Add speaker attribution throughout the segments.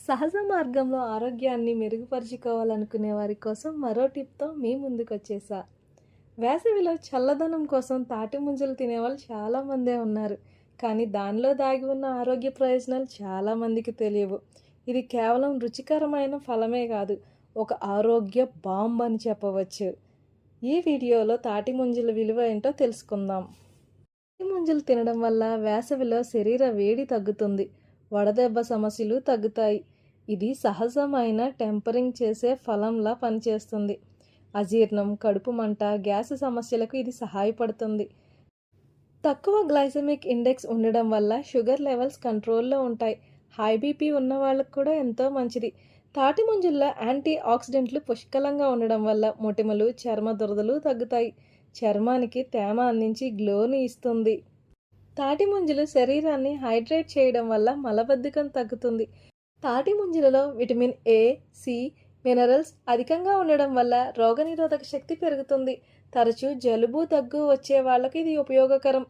Speaker 1: సహజ మార్గంలో ఆరోగ్యాన్ని మెరుగుపరుచుకోవాలనుకునే వారి కోసం మరో టిప్తో మీ ముందుకొచ్చేసా. వేసవిలో చల్లదనం కోసం తాటి ముంజలు తినేవాళ్ళు చాలామందే ఉన్నారు. కానీ దానిలో దాగి ఉన్న ఆరోగ్య ప్రయోజనాలు చాలామందికి తెలియవు. ఇది కేవలం రుచికరమైన ఫలమే కాదు, ఒక ఆరోగ్య బాంబ్ అని చెప్పవచ్చు. ఈ వీడియోలో తాటి ముంజల విలువ ఏంటో తెలుసుకుందాం. తాటి ముంజలు తినడం వల్ల వేసవిలో శరీర వేడి తగ్గుతుంది, వడదెబ్బ సమస్యలు తగ్గుతాయి. ఇది సహజమైన టెంపరింగ్ చేసే ఫలంలా పనిచేస్తుంది. అజీర్ణం, కడుపు మంట, గ్యాస్ సమస్యలకు ఇది సహాయపడుతుంది. తక్కువ గ్లైసెమిక్ ఇండెక్స్ ఉండడం వల్ల షుగర్ లెవెల్స్ కంట్రోల్లో ఉంటాయి. హై బీపీ ఉన్న వాళ్ళకు కూడా ఎంతో మంచిది. తాటి ముంజల్లో యాంటీ ఆక్సిడెంట్లు పుష్కలంగా ఉండడం వల్ల మొటిమలు, చర్మ దురదలు తగ్గుతాయి. చర్మానికి తేమ అందించి గ్లోని ఇస్తుంది. తాటి ముంజలు శరీరాన్ని హైడ్రేట్ చేయడం వల్ల మలబద్ధకం తగ్గుతుంది. తాటి ముంజలలో విటమిన్ ఏ, సి, మినరల్స్ అధికంగా ఉండడం వల్ల రోగనిరోధక శక్తి పెరుగుతుంది. తరచూ జలుబు, దగ్గు వచ్చే వాళ్ళకి ఇది ఉపయోగకరం.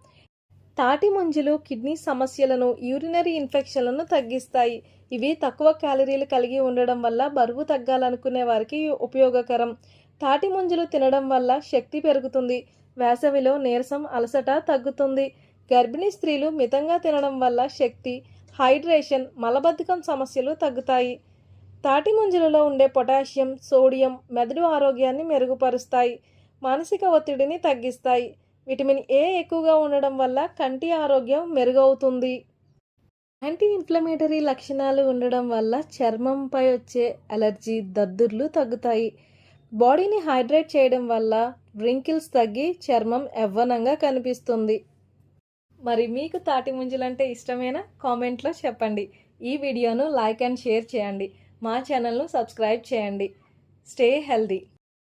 Speaker 1: తాటి ముంజలు కిడ్నీ సమస్యలను, యూరినరీ ఇన్ఫెక్షన్లను తగ్గిస్తాయి. ఇవి తక్కువ క్యాలరీలు కలిగి ఉండడం వల్ల బరువు తగ్గాలనుకునే వారికి ఉపయోగకరం. తాటి ముంజలు తినడం వల్ల శక్తి పెరుగుతుంది. వేసవిలో నీరసం, అలసట తగ్గుతుంది. గర్భిణీ స్త్రీలు మితంగా తినడం వల్ల శక్తి, హైడ్రేషన్, మలబద్ధకం సమస్యలు తగ్గుతాయి. తాటి ముంజలలో ఉండే పొటాషియం, సోడియం మెదడు ఆరోగ్యాన్ని మెరుగుపరుస్తాయి, మానసిక ఒత్తిడిని తగ్గిస్తాయి. విటమిన్ ఏ ఎక్కువగా ఉండడం వల్ల కంటి ఆరోగ్యం మెరుగవుతుంది. యాంటీ ఇన్ఫ్లమేటరీ లక్షణాలు ఉండడం వల్ల చర్మంపై వచ్చే అలర్జీ, దద్దుర్లు తగ్గుతాయి. బాడీని హైడ్రేట్ చేయడం వల్ల వ్రింకిల్స్ తగ్గి చర్మం యవ్వనంగా కనిపిస్తుంది. మరి మీకు తాటి ముంజలంటే ఇష్టమేనా? కామెంట్లో చెప్పండి. ఈ వీడియోను లైక్ అండ్ షేర్ చేయండి. మా ఛానల్ను సబ్స్క్రైబ్ చేయండి. Stay healthy.